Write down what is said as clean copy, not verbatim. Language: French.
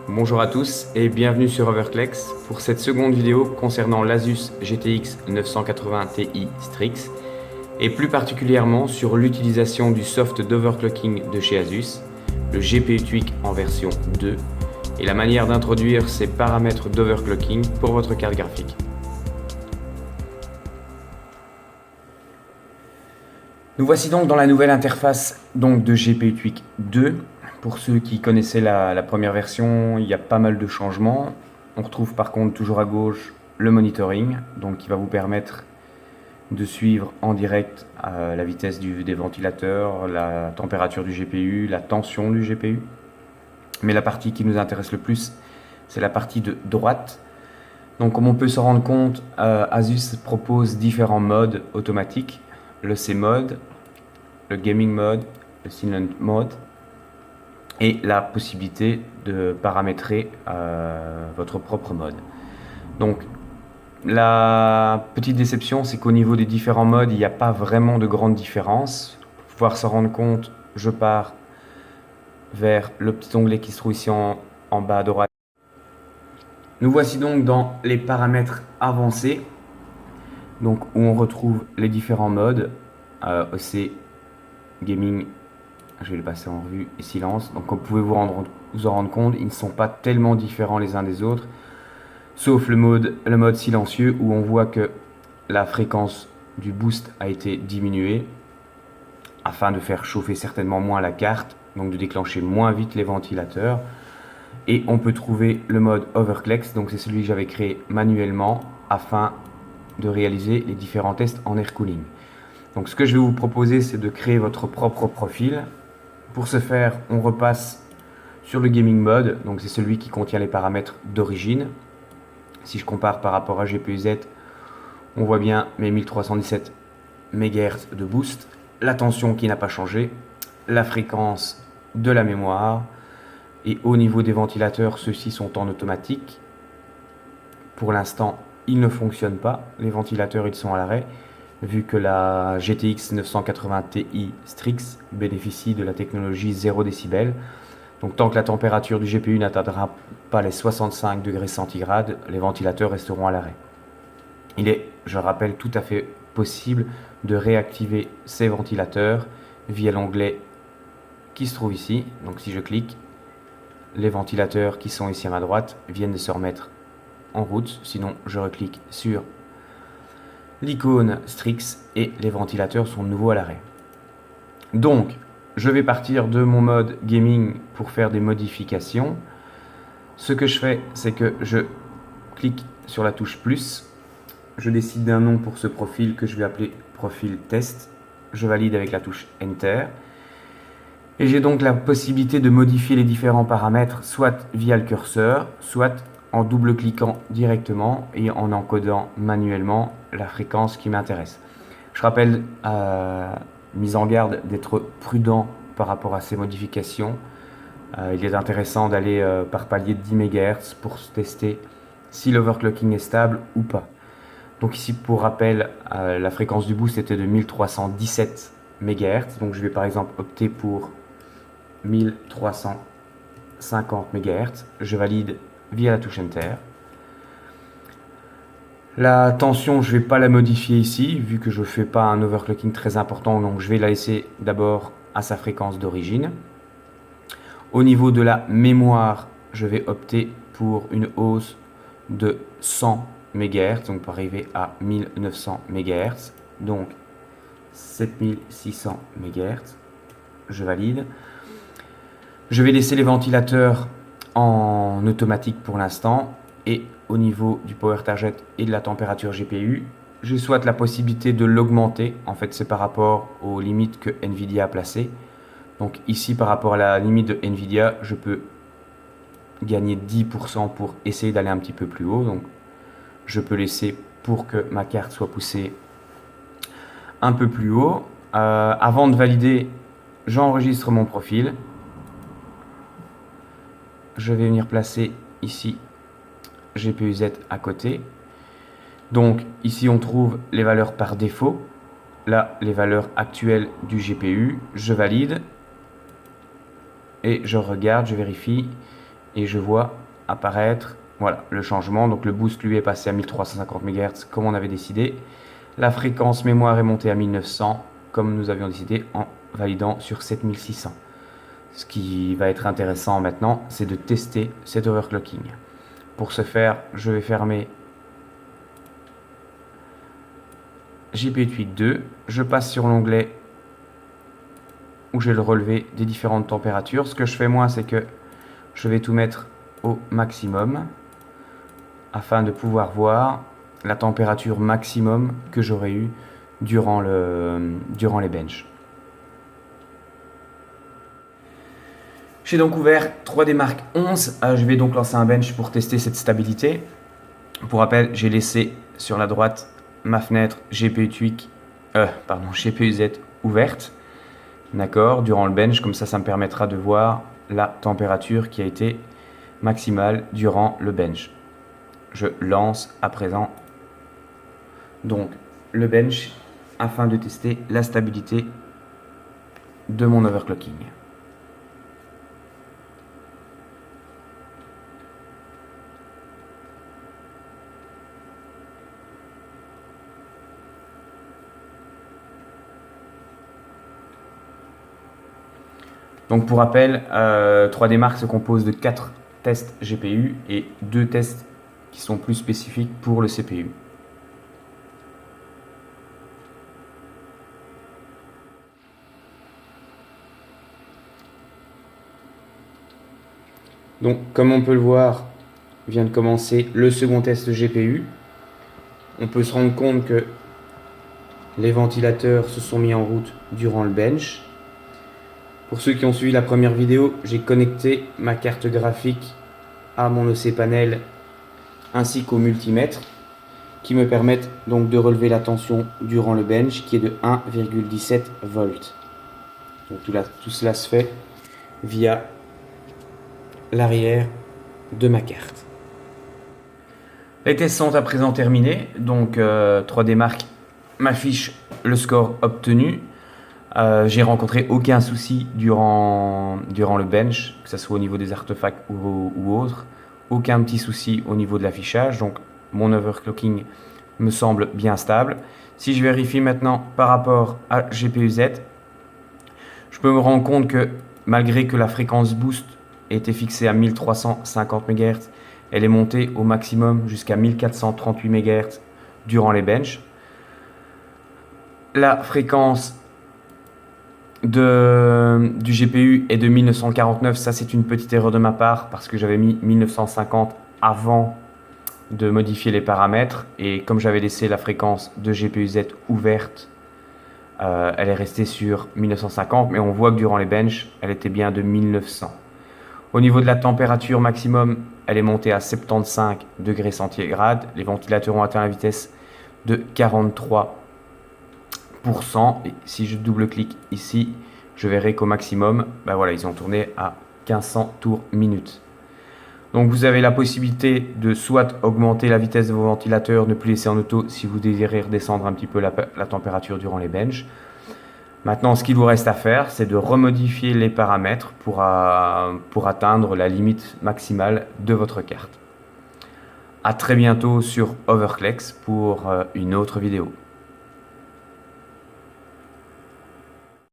Bonjour à tous et bienvenue sur Overclex pour cette seconde vidéo concernant l'Asus GTX 980 Ti Strix et plus particulièrement sur l'utilisation du soft d'overclocking de chez Asus, le GPU Tweak en version 2 et la manière d'introduire ces paramètres d'overclocking pour votre carte graphique. Nous voici donc dans la nouvelle interface de GPU Tweak 2. Pour ceux qui connaissaient la première version, il y a pas mal de changements. On retrouve par contre toujours à gauche le monitoring, donc qui va vous permettre de suivre en direct la vitesse des ventilateurs, la température du GPU, la tension du GPU. Mais la partie qui nous intéresse le plus, c'est la partie de droite. Donc comme on peut se rendre compte, Asus propose différents modes automatiques. Le C-Mode, le Gaming Mode, le Silent Mode et la possibilité de paramétrer votre propre mode. Donc la petite déception, c'est qu'au niveau des différents modes, il n'y a pas vraiment de grande différence. Pour pouvoir s'en rendre compte, je pars vers le petit onglet qui se trouve ici en bas à droite. Nous voici donc dans les paramètres avancés, donc où on retrouve les différents modes, OC, Gaming, je vais le passer en revue, et silence. Donc comme vous pouvez vous en rendre compte, ils ne sont pas tellement différents les uns des autres, sauf le mode silencieux où on voit que la fréquence du boost a été diminuée afin de faire chauffer certainement moins la carte, donc de déclencher moins vite les ventilateurs. Et on peut trouver le mode Overclock, donc c'est celui que j'avais créé manuellement afin de réaliser les différents tests en air cooling. Donc ce que je vais vous proposer, c'est de créer votre propre profil. Pour ce faire, on repasse sur le Gaming Mode, donc c'est celui qui contient les paramètres d'origine. Si je compare par rapport à GPU-Z, on voit bien mes 1317 MHz de boost, la tension qui n'a pas changé, la fréquence de la mémoire, et au niveau des ventilateurs, ceux-ci sont en automatique. Pour l'instant, ils ne fonctionnent pas, les ventilateurs ils sont à l'arrêt, vu que la GTX 980 Ti Strix bénéficie de la technologie 0 décibels. Donc tant que la température du GPU n'atteindra pas les 65 degrés centigrades, les ventilateurs resteront à l'arrêt. Il est, je rappelle, tout à fait possible de réactiver ces ventilateurs via l'onglet qui se trouve ici. Donc si je clique, les ventilateurs qui sont ici à ma droite viennent de se remettre en route. Sinon, je reclique sur l'icône Strix et les ventilateurs sont de nouveau à l'arrêt. Donc, je vais partir de mon mode gaming pour faire des modifications. Ce que je fais, c'est que je clique sur la touche plus. Je décide d'un nom pour ce profil que je vais appeler profil test. Je valide avec la touche Enter. Et j'ai donc la possibilité de modifier les différents paramètres, soit via le curseur, soit en double-cliquant directement et en encodant manuellement la fréquence qui m'intéresse. Je rappelle, mise en garde, d'être prudent par rapport à ces modifications. Il est intéressant d'aller par palier de 10 MHz pour tester si l'overclocking est stable ou pas. Donc ici, pour rappel, la fréquence du boost était de 1317 MHz. Donc je vais par exemple opter pour 1350 MHz. Je valide via la touche Enter. La tension, je ne vais pas la modifier ici, vu que je ne fais pas un overclocking très important, donc je vais la laisser d'abord à sa fréquence d'origine. Au niveau de la mémoire, je vais opter pour une hausse de 100 MHz, donc pour arriver à 1900 MHz, donc 7600 MHz. Je valide. Je vais laisser les ventilateurs en automatique pour l'instant et au niveau du power target et de la température GPU, j'ai soit la possibilité de l'augmenter, en fait c'est par rapport aux limites que Nvidia a placées. Donc ici par rapport à la limite de Nvidia, je peux gagner 10% pour essayer d'aller un petit peu plus haut. Donc je peux laisser pour que ma carte soit poussée un peu plus haut. Avant de valider, j'enregistre mon profil. Je vais venir placer ici GPU-Z à côté. Donc ici on trouve les valeurs par défaut. Là les valeurs actuelles du GPU. Je valide. Et je regarde, je vérifie. et je vois apparaître voilà, le changement. Donc le boost lui est passé à 1350 MHz comme on avait décidé. La fréquence mémoire est montée à 1900 comme nous avions décidé en validant sur 7600. Ce qui va être intéressant maintenant, c'est de tester cet overclocking. Pour ce faire, je vais fermer GPU 2. Je passe sur l'onglet où j'ai le relevé des différentes températures. Ce que je fais moi, c'est que je vais tout mettre au maximum afin de pouvoir voir la température maximum que j'aurais eu durant les benches. J'ai donc ouvert 3D Mark 11. Je vais donc lancer un bench pour tester cette stabilité. Pour rappel, j'ai laissé sur la droite ma fenêtre GPU Z ouverte. D'accord, durant le bench, comme ça me permettra de voir la température qui a été maximale durant le bench. Je lance à présent donc le bench afin de tester la stabilité de mon overclocking. Donc pour rappel, 3D Mark se compose de 4 tests GPU et 2 tests qui sont plus spécifiques pour le CPU. Donc comme on peut le voir, vient de commencer le second test GPU. On peut se rendre compte que les ventilateurs se sont mis en route durant le bench. Pour ceux qui ont suivi la première vidéo, j'ai connecté ma carte graphique à mon OC panel ainsi qu'au multimètre qui me permettent donc de relever la tension durant le bench qui est de 1,17 volts. Donc tout cela se fait via l'arrière de ma carte. Les tests sont à présent terminés, donc 3D Mark m'affiche le score obtenu. J'ai rencontré aucun souci durant le bench, que ce soit au niveau des artefacts ou autres. Aucun petit souci au niveau de l'affichage, donc mon overclocking me semble bien stable. Si je vérifie maintenant par rapport à GPU Z, je peux me rendre compte que malgré que la fréquence boost ait été fixée à 1350 MHz, elle est montée au maximum jusqu'à 1438 MHz durant les benches. La fréquence du GPU est de 1949, ça c'est une petite erreur de ma part parce que j'avais mis 1950 avant de modifier les paramètres et comme j'avais laissé la fréquence de GPU Z ouverte, elle est restée sur 1950, mais on voit que durant les benches, elle était bien de 1900. Au niveau de la température maximum, elle est montée à 75 degrés centigrades. Les ventilateurs ont atteint la vitesse de 43%. Et si je double-clique ici, je verrai qu'au maximum, voilà, ils ont tourné à 1500 tours minute. Donc vous avez la possibilité de soit augmenter la vitesse de vos ventilateurs, ne plus laisser en auto si vous désirez redescendre un petit peu la température durant les benches. Maintenant, ce qu'il vous reste à faire, c'est de remodifier les paramètres pour atteindre la limite maximale de votre carte. À très bientôt sur Overclex pour une autre vidéo.